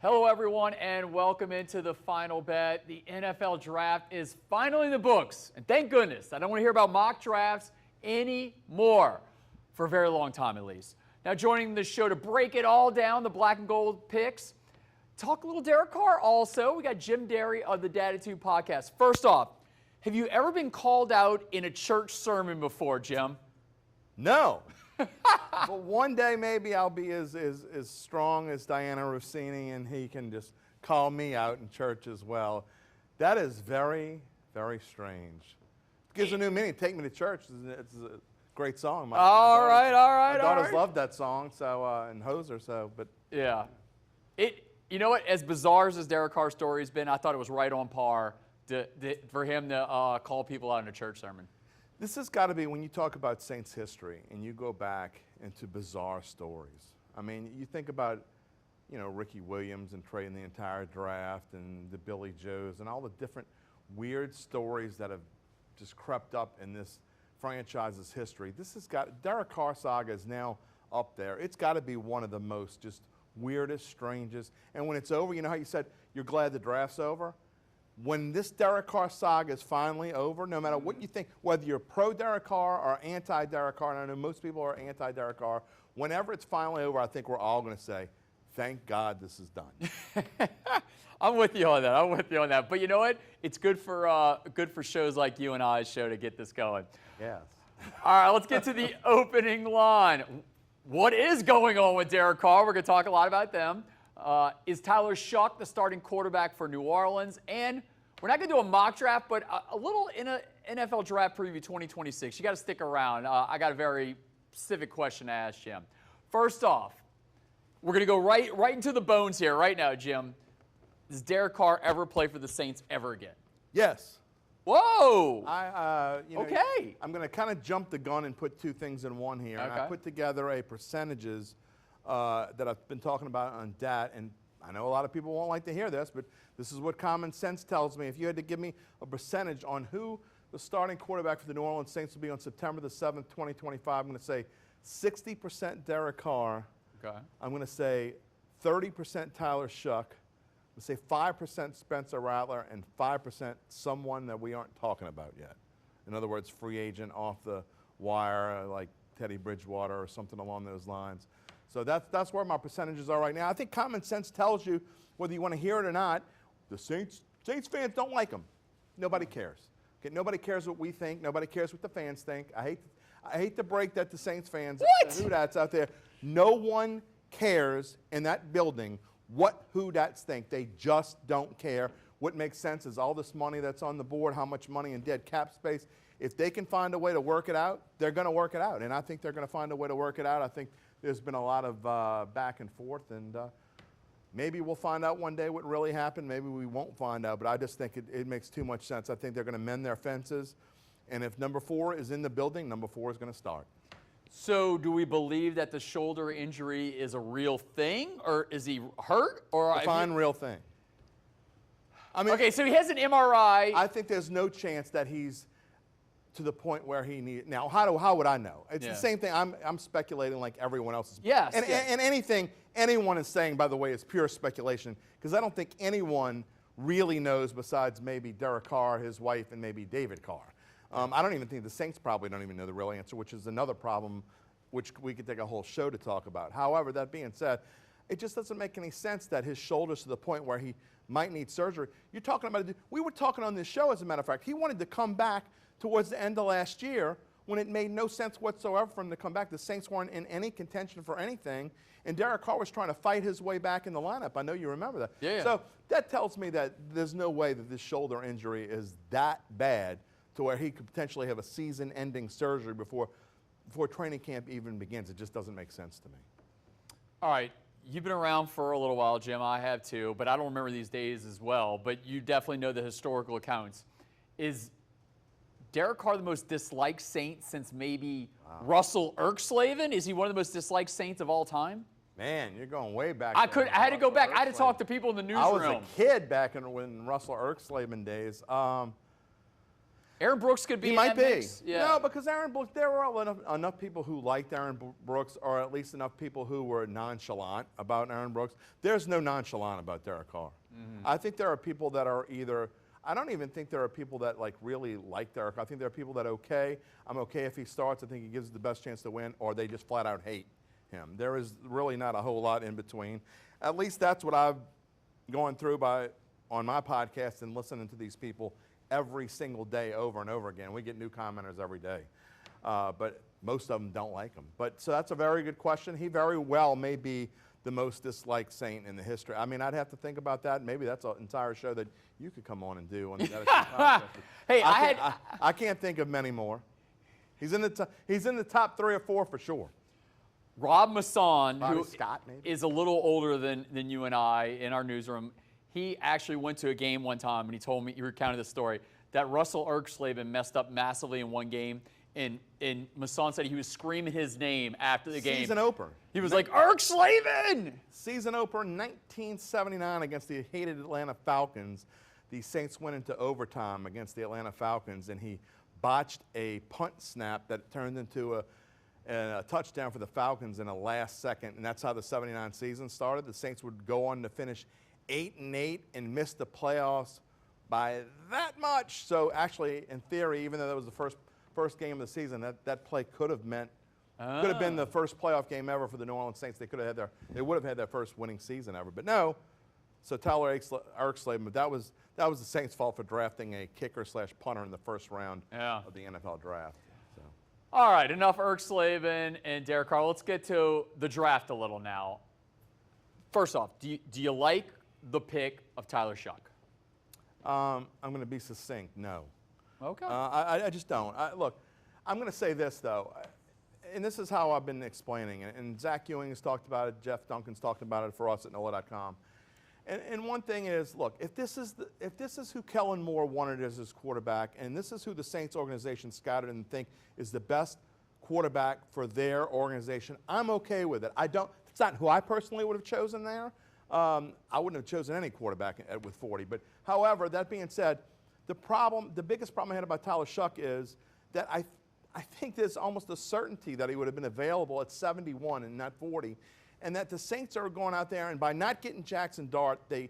Hello, everyone, and welcome into the final bet. The NFL draft is finally in the books, and thank goodness. I don't want to hear about mock drafts anymore, for a very long time at least. Now, joining the show to break it all down, the black and gold picks, talk a little Derek Carr also. We got Jim Derry of the Datitude podcast. First off, have you ever been called out in a church sermon before, Jim? No. But one day maybe I'll be as strong as Diana Rossini and he can just call me out in church as well. That is very, very strange. It gives a new meaning. Take Me to Church. It's a great song. All right. My daughters love that song, and Hoser, but yeah. You know what? As bizarre as Derek Carr's story has been, I thought it was right on par for him to call people out in a church sermon. This has got to be, when you talk about Saints history and you go back into bizarre stories. I mean, you think about, Ricky Williams and trading the entire draft and the Billy Joes and all the different weird stories that have just crept up in this franchise's history. Derek Carr saga is now up there. It's got to be one of the most just weirdest, strangest. And when it's over, you know how you said you're glad the draft's over? When this Derek Carr saga is finally over, no matter what you think, whether you're pro-Derek Carr or anti-Derek Carr, and I know most people are anti-Derek Carr, whenever it's finally over, I think we're all going to say, thank God this is done. I'm with you on that. But you know what? It's good for shows like you and I's show to get this going. Yes. All right, let's get to the opening line. What is going on with Derek Carr? We're going to talk a lot about them. Is Tyler Shough the starting quarterback for New Orleans? And we're not going to do a mock draft, but a little in a NFL draft preview 2026. You got to stick around. I got a very specific question to ask Jim. First off, we're going to go right into the bones here right now, Jim. Does Derek Carr ever play for the Saints ever again? Yes. Whoa. Okay. I'm going to kind of jump the gun and put two things in one here. Okay. And I put together a percentages that I've been talking about on DAT, and I know a lot of people won't like to hear this, but this is what common sense tells me. If you had to give me a percentage on who the starting quarterback for the New Orleans Saints will be on September the 7th, 2025, I'm going to say 60% Derek Carr. Okay. I'm going to say 30% Tyler Shough. I'm going to say 5% Spencer Rattler and 5% someone that we aren't talking about yet. In other words, free agent off the wire like Teddy Bridgewater or something along those lines. So that's where my percentages are right now. I think common sense tells you, whether you want to hear it or not, the Saints fans don't like them. Nobody cares. Okay, nobody cares what we think. Nobody cares what the fans think. I hate to break that to Saints fans. Who that's out there. No one cares in that building who that's think. They just don't care. What makes sense is all this money that's on the board, how much money in dead cap space. If they can find a way to work it out, they're going to work it out. And I think they're going to find a way to work it out. I think there's been a lot of back and forth, and maybe we'll find out one day what really happened. Maybe we won't find out, but I just think it makes too much sense. I think they're going to mend their fences, and if number 4 is in the building, number 4 is going to start. So do we believe that the shoulder injury is a real thing, or is he hurt? Or Define real thing. I mean, okay, so he has an MRI. I think there's no chance that he's to the point where he needs. Now, how would I know? It's the same thing. I'm speculating like everyone else is. Yes. And anything anyone is saying, by the way, is pure speculation, because I don't think anyone really knows besides maybe Derek Carr, his wife, and maybe David Carr. I don't even think the Saints probably don't even know the real answer, which is another problem which we could take a whole show to talk about. However, that being said, it just doesn't make any sense that his shoulder's to the point where he might need surgery. You're talking about we were talking on this show, as a matter of fact. He wanted to come back towards the end of last year when it made no sense whatsoever for him to come back. The Saints weren't in any contention for anything, and Derek Carr was trying to fight his way back in the lineup. I know you remember that. Yeah. So that tells me that there's no way that this shoulder injury is that bad to where he could potentially have a season-ending surgery before training camp even begins. It just doesn't make sense to me. All right. You've been around for a little while, Jim. I have too, but I don't remember these days as well. But you definitely know the historical accounts. Is Derek Carr the most disliked Saint since maybe Russell Erxlaven? Is he one of the most disliked Saints of all time? Man, you're going way back. I had to go back. I had to talk to people in the newsroom. I was a kid back when Russell Erxlaven days. Aaron Brooks could be He in might that be. mix. Yeah. No, because Aaron Brooks, there were enough people who liked Aaron Brooks, or at least enough people who were nonchalant about Aaron Brooks. There's no nonchalant about Derek Carr. I think there are people that are either, I don't even think there are people that like really like Derek Carr. I think there are people that I'm okay if he starts. I think he gives us the best chance to win, or they just flat out hate him. There is really not a whole lot in between. At least that's what I've gone through on my podcast and listening to these people every single day over and over again. We get new commenters every day, but most of them don't like him. So that's a very good question. He very well may be the most disliked Saint in the history. I mean, I'd have to think about that. Maybe that's an entire show that you could come on and do. On the podcast. Hey, I can't think of many more. He's in the top 3 or 4 for sure. Rob Masson, who Scott, maybe? is a little older than you and I in our newsroom, he actually went to a game one time, and he told me, he recounted the story, that Russell Erxleben messed up massively in one game, and Masson said he was screaming his name after the game. Season opener. He was like, Erxleben! Season opener, 1979 against the hated Atlanta Falcons. The Saints went into overtime against the Atlanta Falcons, and he botched a punt snap that turned into a touchdown for the Falcons in the last second, and that's how the 79 season started. The Saints would go on to finish 8-8 and miss the playoffs by that much. So actually, in theory, even though that was the first game of the season, that play could have been the first playoff game ever for the New Orleans Saints. They would have had their first winning season ever. But no. So Tyler Erxleben, but that was the Saints' fault for drafting a kicker/punter in the first round of the NFL draft. So. All right, enough Erxleben and Derek Carr. Let's get to the draft a little now. First off, do you like the pick of Tyler Shough? I'm going to be succinct. No. Okay. I just don't. Look, I'm going to say this, though, and this is how I've been explaining it, and Zach Ewing has talked about it, Jeff Duncan's talked about it for us at NOLA.com. And one thing is, look, if this is who Kellen Moore wanted as his quarterback, and this is who the Saints organization scouted and think is the best quarterback for their organization, I'm okay with it. It's not who I personally would have chosen there. I wouldn't have chosen any quarterback with 40. But however, that being said, the biggest problem I had about Tyler Shough is that I think there's almost a certainty that he would have been available at 71 and not 40, and that the Saints are going out there, and by not getting Jackson Dart, they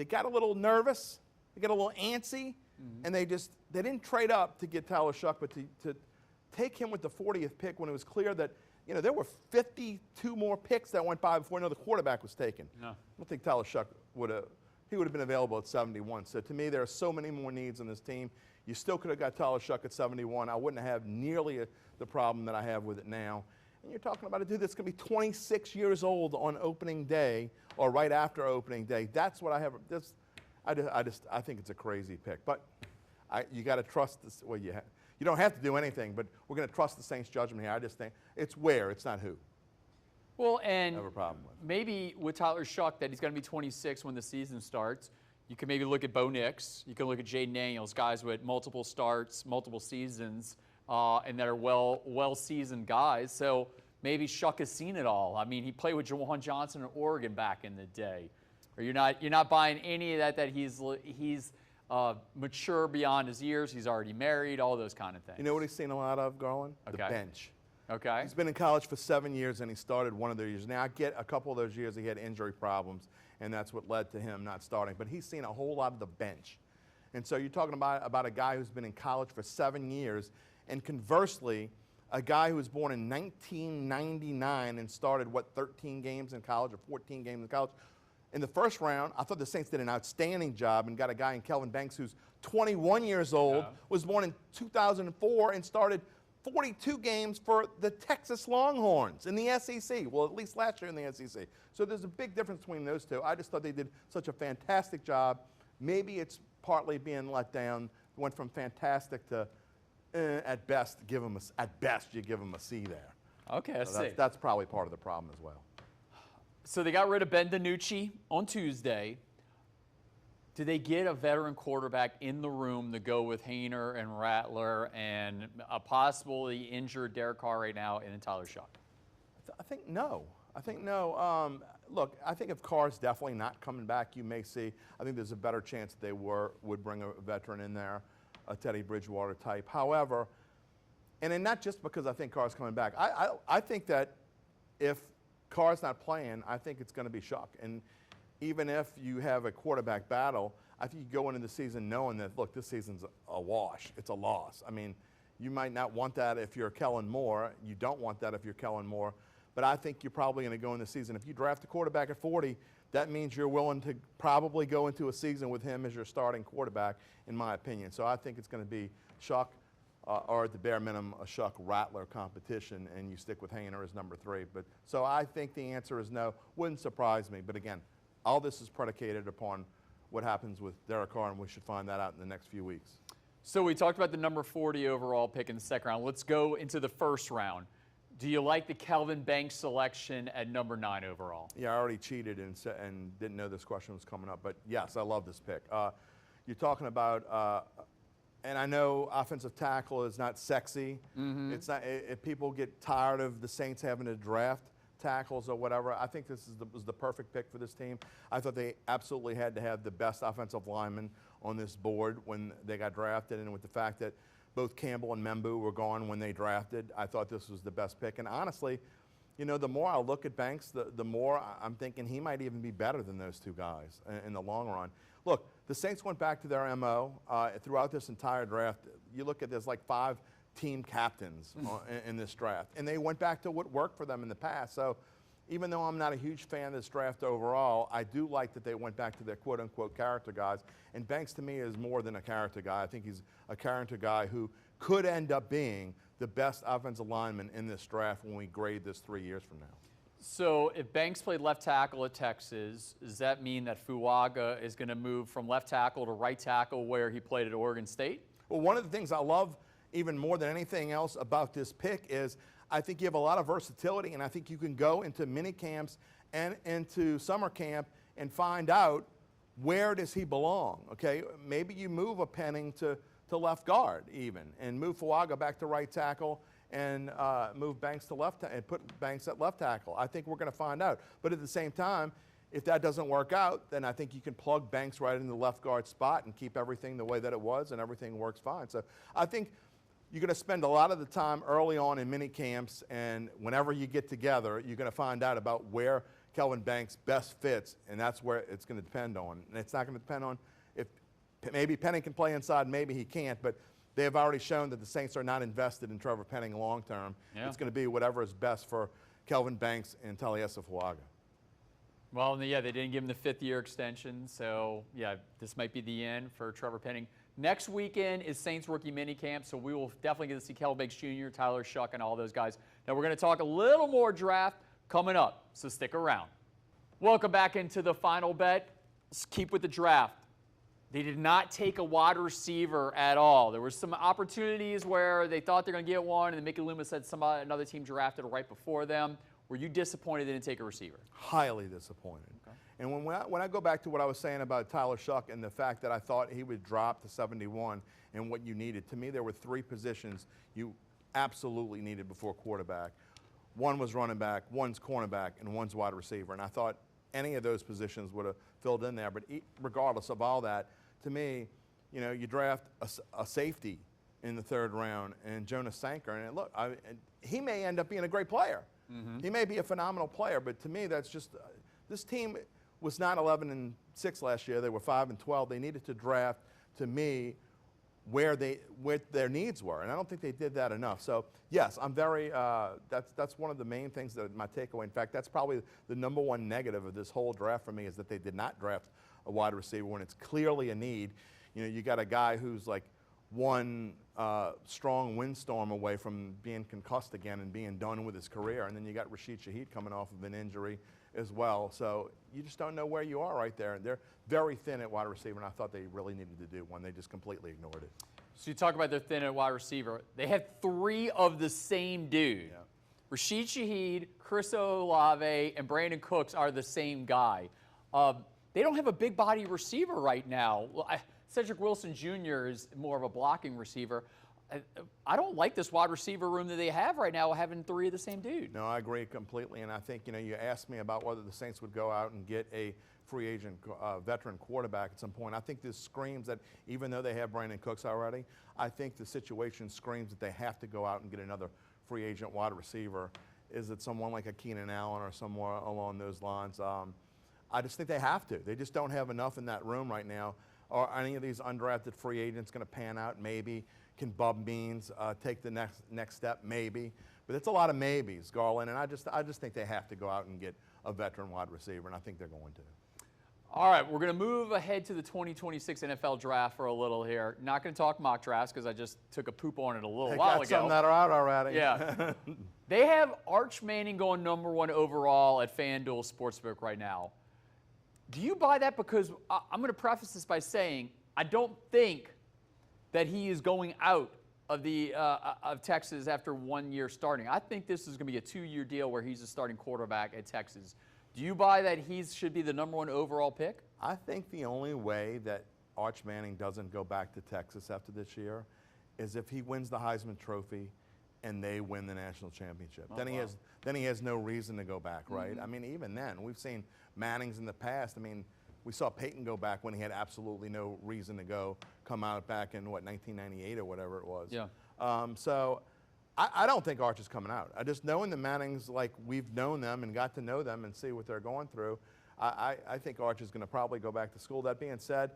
got a little nervous, they got a little antsy, and they didn't trade up to get Tyler Shough, but to take him with the 40th pick when it was clear that there were 52 more picks that went by before another quarterback was taken. No. I don't think Tyler Shough would have been available at 71. So to me, there are so many more needs on this team. You still could have got Tyler Shough at 71. I wouldn't have nearly the problem that I have with it now. And you're talking about a dude that's going to be 26 years old on opening day or right after opening day. That's what I have. I think it's a crazy pick. But you got to trust this. Well, you don't have to do anything, but we're going to trust the Saints' judgment here. I just think it's where, it's not who. Well, and have a problem with. Maybe with Tyler Shough that he's going to be 26 when the season starts. You can maybe look at Bo Nix. You can look at Jaden Daniels, guys with multiple starts, multiple seasons, and that are well-seasoned guys. So maybe Shough has seen it all. I mean, he played with Jawan Johnson in Oregon back in the day. Or you're not buying any of that he's mature beyond his years. He's already married, all those kind of things. You know what he's seen a lot of, Garland? Okay. The bench. Okay. He's been in college for 7 years, and he started one of those years. Now, I get a couple of those years he had injury problems, and that's what led to him not starting. But he's seen a whole lot of the bench. And so you're talking about a guy who's been in college for 7 years, and conversely, a guy who was born in 1999 and started, 13 games in college or 14 games in college. In the first round, I thought the Saints did an outstanding job and got a guy in Kelvin Banks who's 21 years old, was born in 2004 and started 42 games for the Texas Longhorns in the SEC. Well, at least last year in the SEC. So there's a big difference between those two. I just thought they did such a fantastic job. Maybe it's partly being let down. Went from fantastic to at best you give them a C there. Okay, I see. That's probably part of the problem as well. So they got rid of Ben DiNucci on Tuesday. Do they get a veteran quarterback in the room to go with Haener and Rattler and a possibly injured Derek Carr right now and Tyler Shough? I think no. Look, I think if Carr's definitely not coming back, you may see. I think there's a better chance they would bring a veteran in there. a Teddy Bridgewater type. However, and then not just because I think Carr's coming back. I think that if Carr's not playing, I think it's going to be Shough. And even if you have a quarterback battle, I think you go into the season knowing that, look, this season's a wash. It's a loss. I mean, you might not want that if you're Kellen Moore. You don't want that if you're Kellen Moore. But I think you're probably going to go in the season. If you draft a quarterback at 40, that means you're willing to probably go into a season with him as your starting quarterback, in my opinion. So I think it's going to be Shough, or at the bare minimum, a Shough Rattler competition, and you stick with Haener as number 3. But so I think the answer is no. Wouldn't surprise me. But again, all this is predicated upon what happens with Derek Carr, and we should find that out in the next few weeks. So we talked about the number 40 overall pick in the second round. Let's go into the first round. Do you like the Kelvin Banks selection at number 9 overall? Yeah, I already cheated and didn't know this question was coming up, but yes, I love this pick. You're talking about, and I know offensive tackle is not sexy. Mm-hmm. It's not. If people get tired of the Saints having to draft tackles or whatever, I think this was the perfect pick for this team. I thought they absolutely had to have the best offensive lineman on this board when they got drafted, and with the fact that both Campbell and Membu were gone when they drafted, I thought this was the best pick. And honestly, you know, the more I look at Banks, the more I'm thinking he might even be better than those two guys in the long run. Look, the Saints went back to their MO throughout this entire draft. You look at, there's like 5 team captains in this draft, and they went back to what worked for them in the past. So even though I'm not a huge fan of this draft overall, I do like that they went back to their quote-unquote character guys. And Banks, to me, is more than a character guy. I think he's a character guy who could end up being the best offensive lineman in this draft when we grade this 3 years from now. So if Banks played left tackle at Texas, does that mean that Fuaga is going to move from left tackle to right tackle where he played at Oregon State? Well, one of the things I love even more than anything else about this pick is I think you have a lot of versatility, and I think you can go into mini camps and into summer camp and find out where does he belong, okay? Maybe you move a Penning to left guard even, and move Fuaga back to right tackle, and move Banks to left and put Banks at left tackle. I think we're going to find out. But at the same time, if that doesn't work out, then I think you can plug Banks right into the left guard spot and keep everything the way that it was, and everything works fine. So I think you're going to spend a lot of the time early on in mini camps, and whenever you get together, you're going to find out about where Kelvin Banks best fits, and that's where it's going to depend on. And it's not going to depend on if maybe Penning can play inside, maybe he can't, but they have already shown that the Saints are not invested in Trevor Penning long term. Yeah. It's going to be whatever is best for Kelvin Banks and Taliesin Fuaga. Well, yeah, they didn't give him the 5th-year extension, so yeah, this might be the end for Trevor Penning. Next weekend is Saints rookie minicamp, so we will definitely get to see Kelvin Banks Jr., Tyler Shough, and all those guys. Now we're going to talk a little more draft coming up, so stick around. Welcome back into the final bet. Let's keep with the draft. They did not take a wide receiver at all. There were some opportunities where they thought they're going to get one, and then Mickey Loomis said another team drafted right before them. Were you disappointed they didn't take a receiver? Highly disappointed. Okay. And when I go back to what I was saying about Tyler Shough and the fact that I thought he would drop to 71 and what you needed, to me there were 3 positions you absolutely needed before quarterback. One was running back, one's cornerback, and one's wide receiver. And I thought any of those positions would have filled in there. But regardless of all that, to me, you know, you draft a safety in the 3rd round and Jonas Sanker. And look, he may end up being a great player. Mm-hmm. He may be a phenomenal player, but to me that's just this team was not 11-6 last year. They were 5-12. They needed to draft, to me, where their needs were, and I don't think they did that enough. So yes, I'm very. That's one of the main things that my takeaway. In fact, that's probably the number one negative of this whole draft for me is that they did not draft a wide receiver when it's clearly a need. You know, you got a guy who's like one strong windstorm away from being concussed again and being done with his career, and then you got Rashid Shaheed coming off of an injury as well. So you just don't know where you are right there. And they're very thin at wide receiver, and I thought they really needed to do one. They just completely ignored it. So you talk about they're thin at wide receiver. They had 3 of the same dude. Yeah. Rashid Shaheed, Chris Olave, and Brandon Cooks are the same guy. They don't have a big body receiver right now. Cedric Wilson Jr. is more of a blocking receiver. I don't like this wide receiver room that they have right now, having 3 of the same dude. No, I agree completely, and I think, you asked me about whether the Saints would go out and get a free agent veteran quarterback at some point. I think this screams that even though they have Brandon Cooks already, I think the situation screams that they have to go out and get another free agent wide receiver. Is it someone like a Keenan Allen or somewhere along those lines? I just think they have to. They just don't have enough in that room right now. Are any of these undrafted free agents going to pan out? Maybe. Can Bub Means take the next step? Maybe. But it's a lot of maybes, Garland, and I just think they have to go out and get a veteran wide receiver, and I think they're going to. All right, we're going to move ahead to the 2026 NFL draft for a little here. Not going to talk mock drafts because I just took a poop on it a little while ago. Some that are out already. Yeah. They have Arch Manning going #1 overall at FanDuel Sportsbook right now. Do you buy that? Because I'm going to preface this by saying I don't think that he is going out of of Texas after 1 year starting. I think this is going to be a 2-year deal where he's a starting quarterback at Texas. Do you buy that he should be the #1 overall pick? I think the only way that Arch Manning doesn't go back to Texas after this year is if he wins the Heisman Trophy and they win the national championship. Oh, then he has no reason to go back, right? Mm-hmm. I mean, even then, we've seen Mannings in the past. I mean, we saw Peyton go back when he had absolutely no reason to go, come out back in, 1998 or whatever it was. Yeah. So I don't think Arch is coming out. I just knowing the Mannings like we've known them and got to know them and see what they're going through, I think Arch is going to probably go back to school. That being said,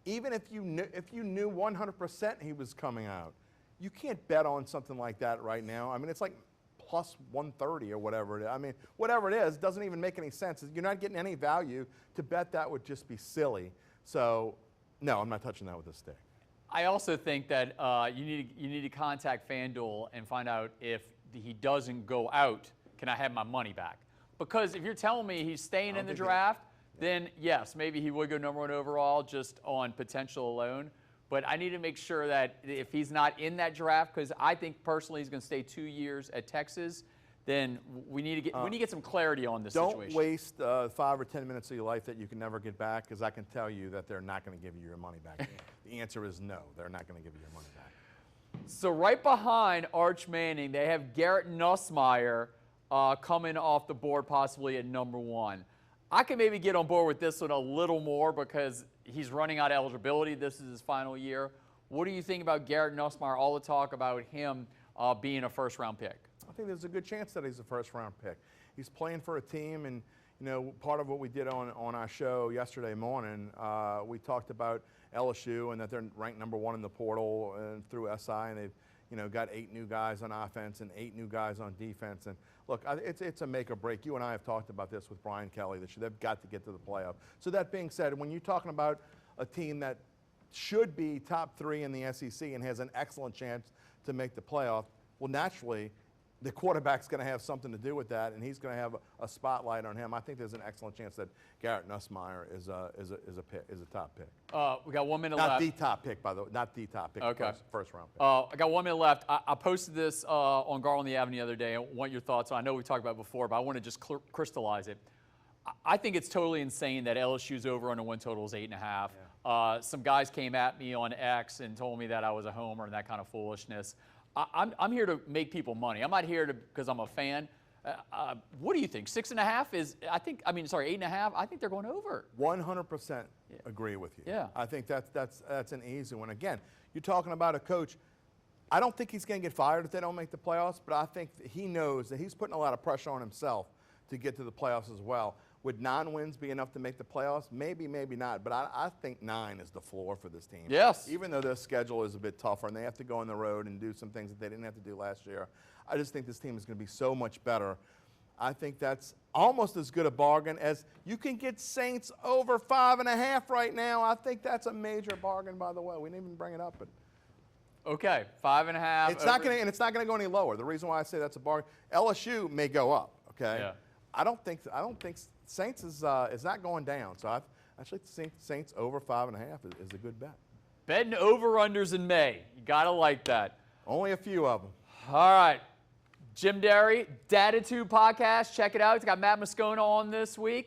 even if you knew 100% he was coming out, you can't bet on something like that right now. I mean, it's like plus 130 or whatever it is. I mean, whatever it is, doesn't even make any sense. You're not getting any value. To bet that would just be silly. So, no, I'm not touching that with a stick. I also think that you need to contact FanDuel and find out if he doesn't go out, can I have my money back? Because if you're telling me he's staying in the draft, then yes, maybe he would go #1 overall just on potential alone. But I need to make sure that if he's not in that draft, because I think personally he's going to stay 2 years at Texas, then we need to get some clarity on this situation. Don't waste 5 or 10 minutes of your life that you can never get back, because I can tell you that they're not going to give you your money back. The answer is no, they're not going to give you your money back. So right behind Arch Manning, they have Garrett Nussmeier coming off the board possibly at #1. I can maybe get on board with this one a little more because he's running out of eligibility. This is his final year. What do you think about Garrett Nussmeier? All the talk about him being a first-round pick. I think there's a good chance that he's a first-round pick. He's playing for a team, and part of what we did on our show yesterday morning, we talked about LSU and that they're ranked #1 in the portal and through SI, and they've got 8 new guys on offense and 8 new guys on defense. And look, it's a make or break. You and I have talked about this with Brian Kelly this year. They've got to get to the playoff. So that being said, when you're talking about a team that should be top 3 in the SEC and has an excellent chance to make the playoff, well, naturally, the quarterback's going to have something to do with that, and he's going to have a spotlight on him. I think there's an excellent chance that Garrett Nussmeier is a top pick. We got 1 minute Not left. the top pick, by the way. Not the top pick. Okay. First round pick. I got 1 minute left. I posted this on Garland the Avenue the other day. I want your thoughts on. I know we talked about it before, but I want to just crystallize it. I think it's totally insane that LSU's over on a win total is 8.5. Yeah. Some guys came at me on X and told me that I was a homer and that kind of foolishness. I'm here to make people money. I'm not here because I'm a fan. What do you think? 6.5 is? 8.5. I think they're going over. 100% agree with you. Yeah. I think that's an easy one. Again, you're talking about a coach. I don't think he's going to get fired if they don't make the playoffs, but I think that he knows that he's putting a lot of pressure on himself to get to the playoffs as well. Would 9 wins be enough to make the playoffs? Maybe, maybe not. But I think 9 is the floor for this team. Yes. Even though their schedule is a bit tougher and they have to go on the road and do some things that they didn't have to do last year, I just think this team is going to be so much better. I think that's almost as good a bargain as you can get Saints over 5.5 right now. I think that's a major bargain, by the way. We didn't even bring it up, but okay, 5.5. it's not going to go any lower. The reason why I say that's a bargain, LSU may go up. Okay. Yeah. I don't think Saints is not going down. So I actually think Saints over 5.5 is a good bet. Betting over-unders in May. You got to like that. Only a few of them. All right. Jim Derry, Datitude Podcast. Check it out. It's got Matt Moscona on this week.